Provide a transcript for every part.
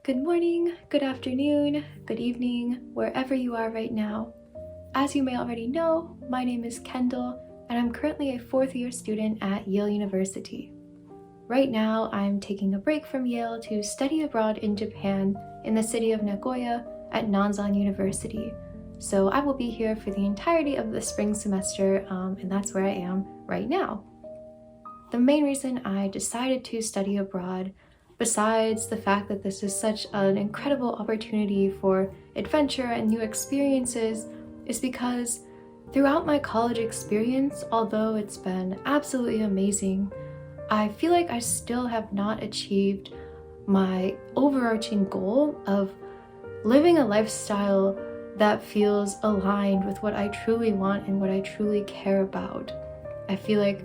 Good morning, good afternoon, good evening, wherever you are right now. As you may already know, my name is Kendall, and I'm currently a fourth-year student at Yale University. Right now, I'm taking a break from Yale to study abroad in Japan in the city of Nagoya at Nanzan University. So I will be here for the entirety of the spring semester, and that's where I am right now. The main reason I decided to study abroad, besides the fact that this is such an incredible opportunity for adventure and new experiences, is because throughout my college experience, although it's been absolutely amazing, I feel like I still have not achieved my overarching goal of living a lifestyle that feels aligned with what I truly want and what I truly care about. I feel like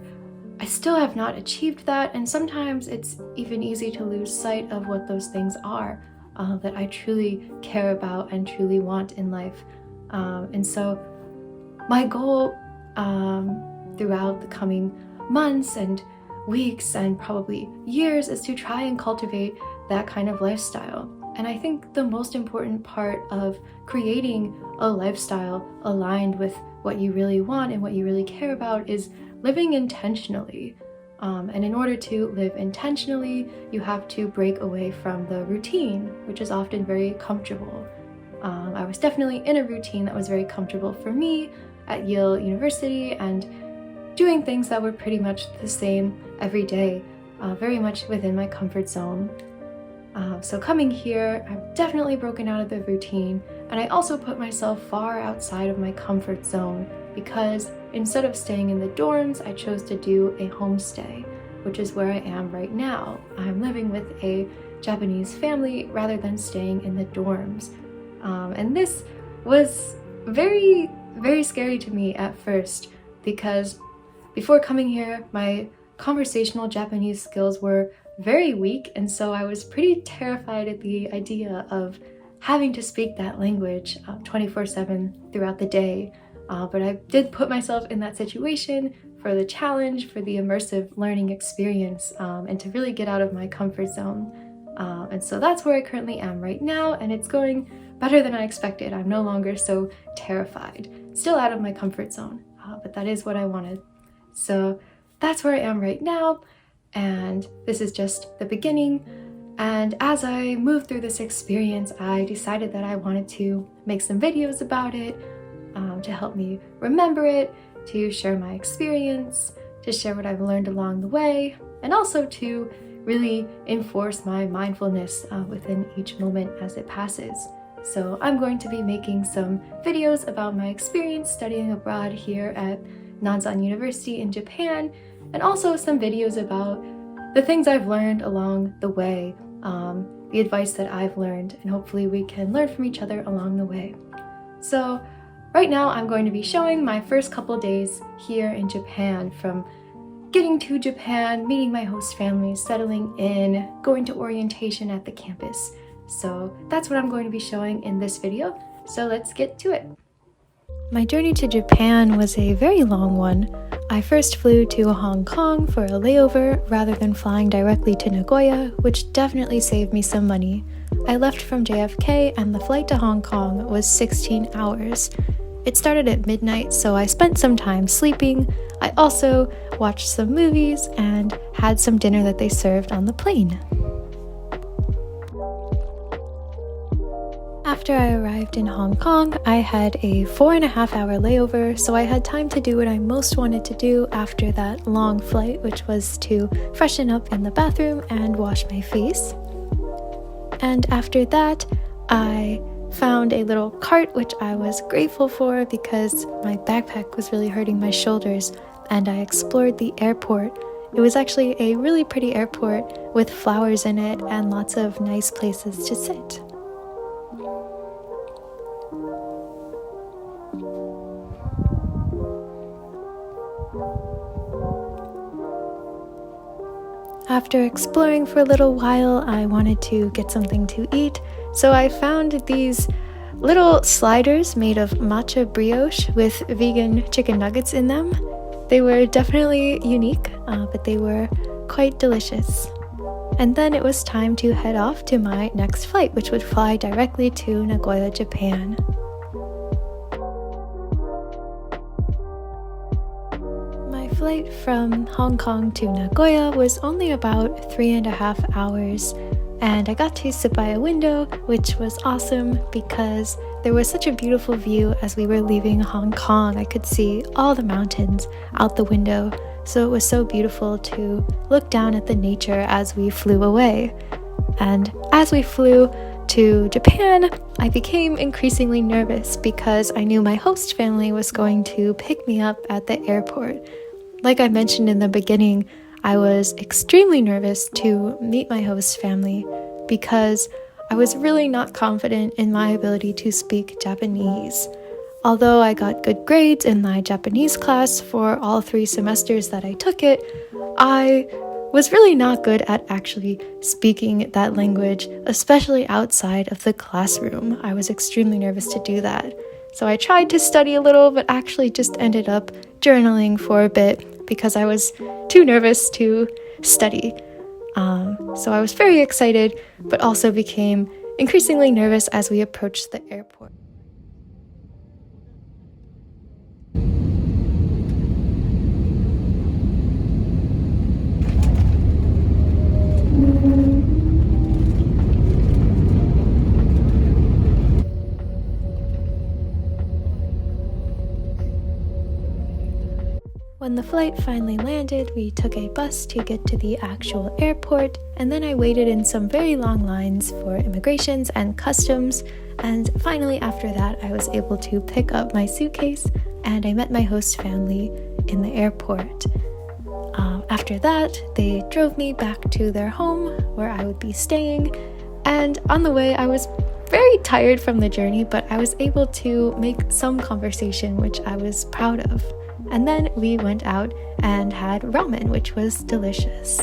I still have not achieved that, and sometimes it's even easy to lose sight of what those things are that I truly care about and truly want in life. And so my goal throughout the coming months and weeks and probably years is to try and cultivate that kind of lifestyle. And I think the most important part of creating a lifestyle aligned with what you really want and what you really care about is living intentionally. And in order to live intentionally, you have to break away from the routine, which is often very comfortable. I was definitely in a routine that was very comfortable for me at Yale University and doing things that were pretty much the same every day, very much within my comfort zone. So coming here, I've definitely broken out of the routine, and I also put myself far outside of my comfort zone because instead of staying in the dorms, I chose to do a homestay, which is where I am right now. I'm living with a Japanese family rather than staying in the dorms. And this was very, very scary to me at first because before coming here, my conversational Japanese skills were very weak, and so I was pretty terrified at the idea of having to speak that language 24/7 throughout the day. But I did put myself in that situation for the challenge, for the immersive learning experience, and to really get out of my comfort zone. And so that's where I currently am right now, and it's going better than I expected. I'm no longer so terrified. Still out of my comfort zone, but that is what I wanted. So that's where I am right now, and this is just the beginning. And as I moved through this experience, I decided that I wanted to make some videos about it, to help me remember it, to share my experience, to share what I've learned along the way, and also to really enforce my mindfulness within each moment as it passes. So I'm going to be making some videos about my experience studying abroad here at Nanzan University in Japan, and also some videos about the things I've learned along the way, the advice that I've learned, and hopefully we can learn from each other along the way. So right now I'm going to be showing my first couple days here in Japan, from getting to Japan, meeting my host family, settling in, going to orientation at the campus. So that's what I'm going to be showing in this video, so let's get to it. My journey to Japan was a very long one. I first flew to Hong Kong for a layover rather than flying directly to Nagoya, which definitely saved me some money. I left from JFK and the flight to Hong Kong was 16 hours. It started at midnight, so I spent some time sleeping. I also watched some movies and had some dinner that they served on the plane. After I arrived in Hong Kong, I had a 4.5-hour layover, so I had time to do what I most wanted to do after that long flight, which was to freshen up in the bathroom and wash my face. And after that, I found a little cart, which I was grateful for because my backpack was really hurting my shoulders, and I explored the airport. It was actually a really pretty airport with flowers in it and lots of nice places to sit. After exploring for a little while, I wanted to get something to eat, so I found these little sliders made of matcha brioche with vegan chicken nuggets in them. They were definitely unique, but they were quite delicious. And then it was time to head off to my next flight, which would fly directly to Nagoya, Japan. My flight from Hong Kong to Nagoya was only about 3.5 hours, and I got to sit by a window, which was awesome because there was such a beautiful view as we were leaving Hong Kong. I could see all the mountains out the window, so it was so beautiful to look down at the nature as we flew away. And as we flew to Japan, I became increasingly nervous because I knew my host family was going to pick me up at the airport. Like I mentioned in the beginning, I was extremely nervous to meet my host family because I was really not confident in my ability to speak Japanese. Although I got good grades in my Japanese class for all 3 semesters that I took it, I was really not good at actually speaking that language, especially outside of the classroom. I was extremely nervous to do that. So I tried to study a little, but actually just ended up journaling for a bit because I was too nervous to study. So I was very excited, but also became increasingly nervous as we approached the airport. When the flight finally landed, we took a bus to get to the actual airport, and then I waited in some very long lines for immigrations and customs, and finally after that I was able to pick up my suitcase and I met my host family in the airport. After that, they drove me back to their home where I would be staying, and on the way I was very tired from the journey, but I was able to make some conversation, which I was proud of. And then we went out and had ramen, which was delicious.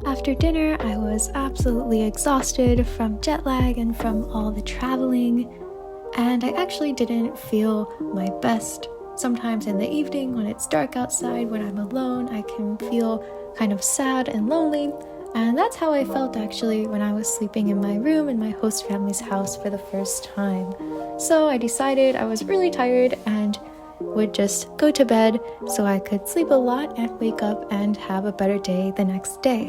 After dinner, I was absolutely exhausted from jet lag and from all the traveling, and I actually didn't feel my best. Sometimes in the evening when it's dark outside, when I'm alone, I can feel kind of sad and lonely, and that's how I felt actually when I was sleeping in my room in my host family's house for the first time. So I decided I was really tired and would just go to bed so I could sleep a lot and wake up and have a better day the next day.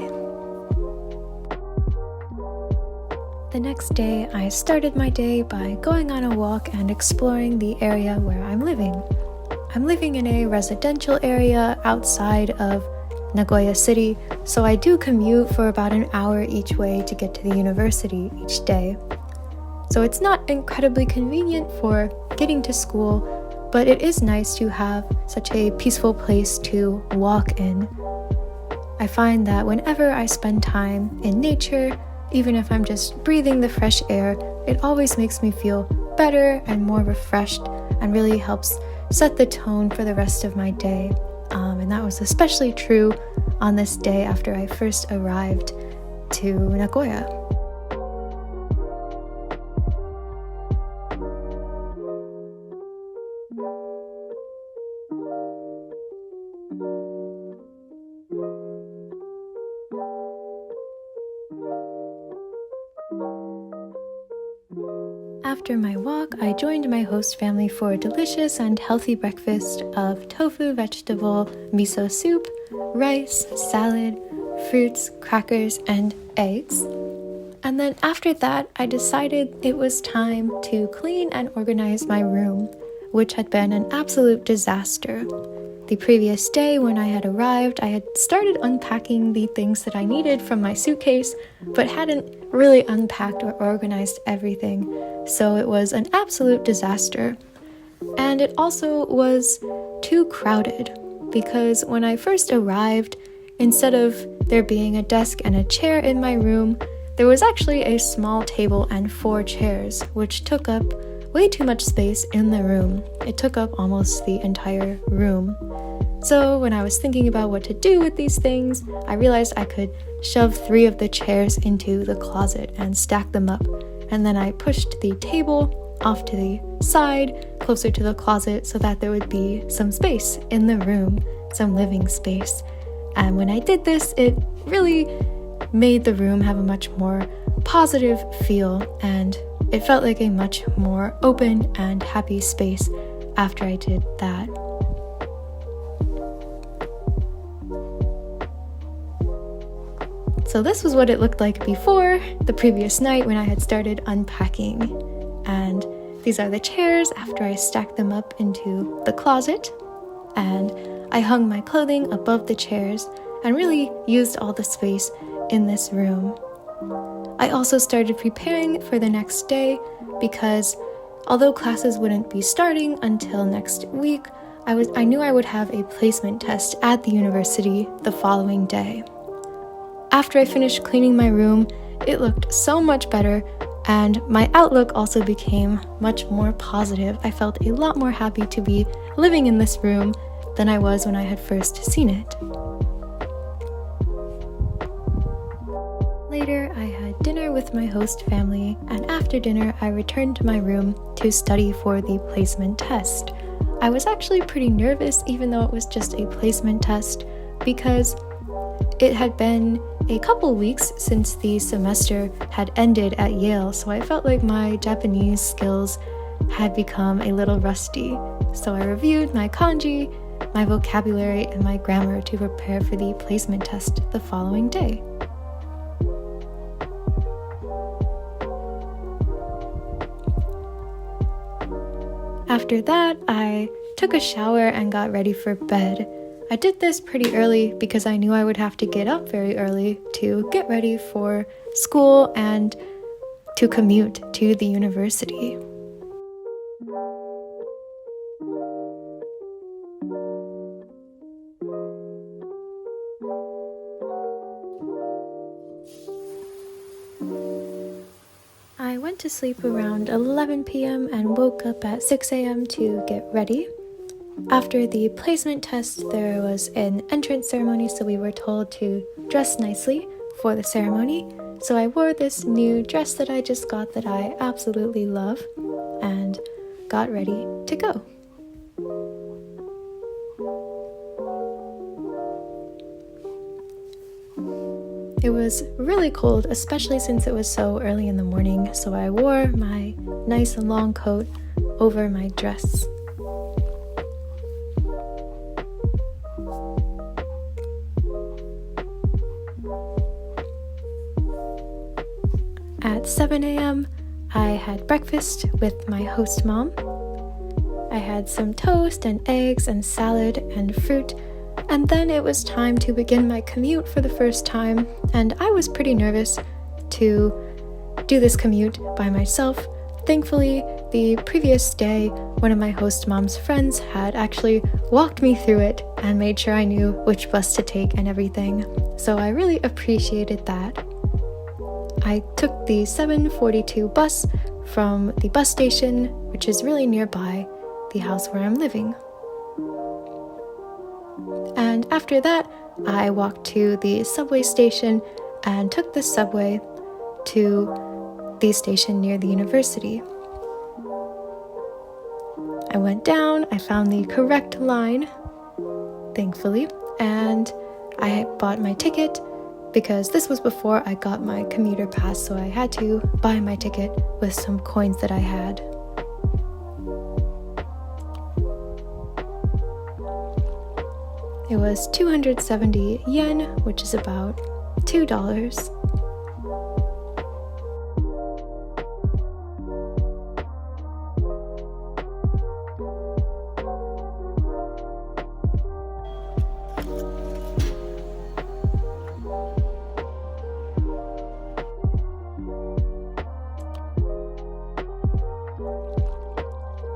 The next day, I started my day by going on a walk and exploring the area where I'm living. I'm living in a residential area outside of Nagoya City, so I do commute for about an hour each way to get to the university each day. So it's not incredibly convenient for getting to school, but it is nice to have such a peaceful place to walk in. I find that whenever I spend time in nature, even if I'm just breathing the fresh air, it always makes me feel better and more refreshed and really helps set the tone for the rest of my day. And that was especially true on this day after I first arrived to Nagoya. After my walk, I joined my host family for a delicious and healthy breakfast of tofu, vegetable, miso soup, rice, salad, fruits, crackers, and eggs. And then after that, I decided it was time to clean and organize my room, which had been an absolute disaster. The previous day when I had arrived, I had started unpacking the things that I needed from my suitcase, but hadn't really unpacked or organized everything, so it was an absolute disaster. And it also was too crowded, because when I first arrived, instead of there being a desk and a chair in my room, there was actually a small table and 4 chairs, which took up way too much space in the room. It took up almost the entire room. So when I was thinking about what to do with these things, I realized I could shove 3 of the chairs into the closet and stack them up. And then I pushed the table off to the side, closer to the closet, so that there would be some space in the room, some living space. And when I did this, it really made the room have a much more positive feel, and it felt like a much more open and happy space after I did that. So this was what it looked like before, the previous night when I had started unpacking. And these are the chairs after I stacked them up into the closet. And I hung my clothing above the chairs and really used all the space in this room. I also started preparing for the next day because although classes wouldn't be starting until next week, I knew I would have a placement test at the university the following day. After I finished cleaning my room, it looked so much better, and my outlook also became much more positive. I felt a lot more happy to be living in this room than I was when I had first seen it. Later, I had dinner with my host family, and after dinner, I returned to my room to study for the placement test. I was actually pretty nervous, even though it was just a placement test, because it had been a couple weeks since the semester had ended at Yale, so I felt like my Japanese skills had become a little rusty. So I reviewed my kanji, my vocabulary, and my grammar to prepare for the placement test the following day. After that, I took a shower and got ready for bed. I did this pretty early because I knew I would have to get up very early to get ready for school and to commute to the university. I went to sleep around 11 p.m. and woke up at 6 a.m. to get ready. After the placement test, there was an entrance ceremony, so we were told to dress nicely for the ceremony. So I wore this new dress that I just got that I absolutely love and got ready to go. It was really cold, especially since it was so early in the morning, so I wore my nice long coat over my dress. At 7 a.m., I had breakfast with my host mom. I had some toast and eggs and salad and fruit, and then it was time to begin my commute for the first time, and I was pretty nervous to do this commute by myself. Thankfully, the previous day, one of my host mom's friends had actually walked me through it and made sure I knew which bus to take and everything, so I really appreciated that. I took the 7:42 bus from the bus station, which is really nearby the house where I'm living. And after that, I walked to the subway station and took the subway to the station near the university. I went down, I found the correct line, thankfully, and I bought my ticket because this was before I got my commuter pass, so I had to buy my ticket with some coins that I had. It was 270 yen, which is about $2.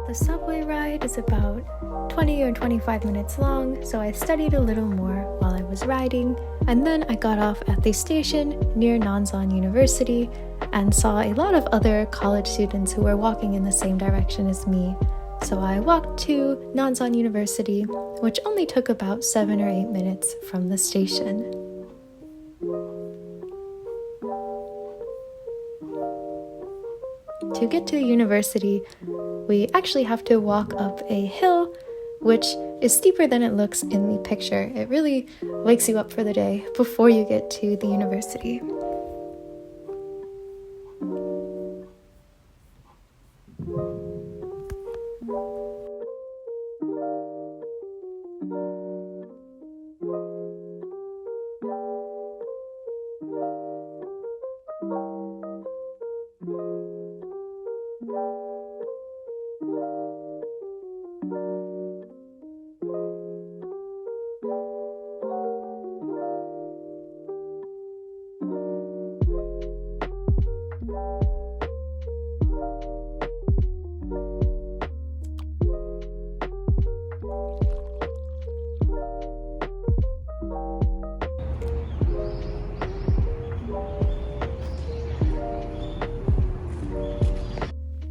The subway ride is about 20 or 25 minutes long, so I studied a little more while I was riding, and then I got off at the station near Nanzan University and saw a lot of other college students who were walking in the same direction as me. So I walked to Nanzan University, which only took about 7 or 8 minutes from the station. To get to the university, we actually have to walk up a hill which is steeper than it looks in the picture. It really wakes you up for the day before you get to the university.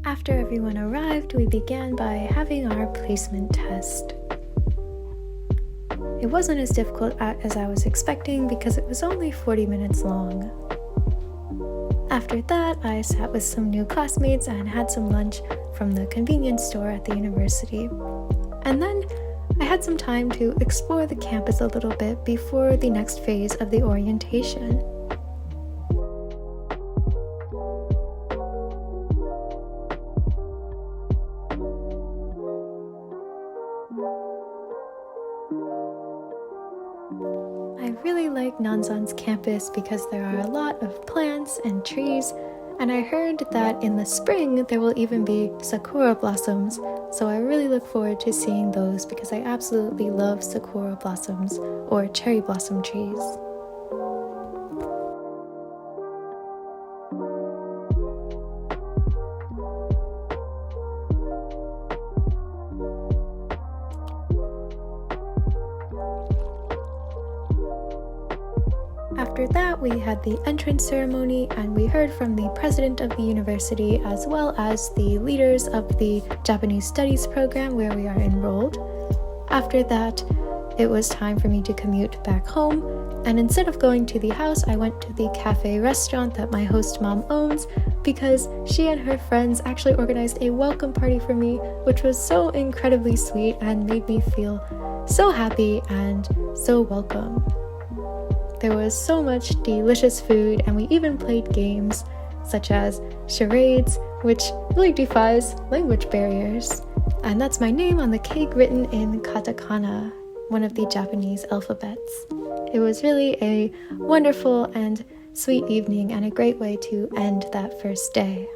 After everyone arrived, we began by having our placement test. It wasn't as difficult as I was expecting because it was only 40 minutes long. After that, I sat with some new classmates and had some lunch from the convenience store at the university. And then I had some time to explore the campus a little bit before the next phase of the orientation. I really like Nanzan's campus because there are a lot of plants and trees, and I heard that in the spring there will even be sakura blossoms, so I really look forward to seeing those because I absolutely love sakura blossoms or cherry blossom trees. After that, we had the entrance ceremony and we heard from the president of the university as well as the leaders of the Japanese studies program where we are enrolled. After that, it was time for me to commute back home, and instead of going to the house, I went to the cafe restaurant that my host mom owns because she and her friends actually organized a welcome party for me, which was so incredibly sweet and made me feel so happy and so welcome. There was so much delicious food, and we even played games such as charades, which really defies language barriers. And that's my name on the cake written in katakana, one of the Japanese alphabets. It was really a wonderful and sweet evening and a great way to end that first day.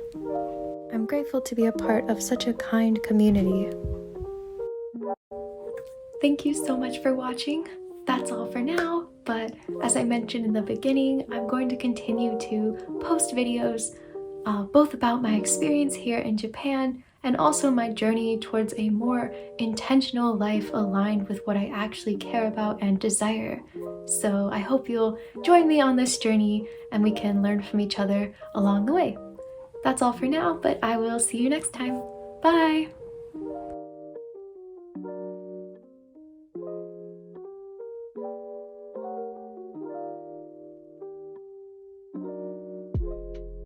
I'm grateful to be a part of such a kind community. Thank you so much for watching. That's all for now, but as I mentioned in the beginning, I'm going to continue to post videos both about my experience here in Japan and also my journey towards a more intentional life aligned with what I actually care about and desire. So I hope you'll join me on this journey and we can learn from each other along the way. That's all for now, but I will see you next time. Bye!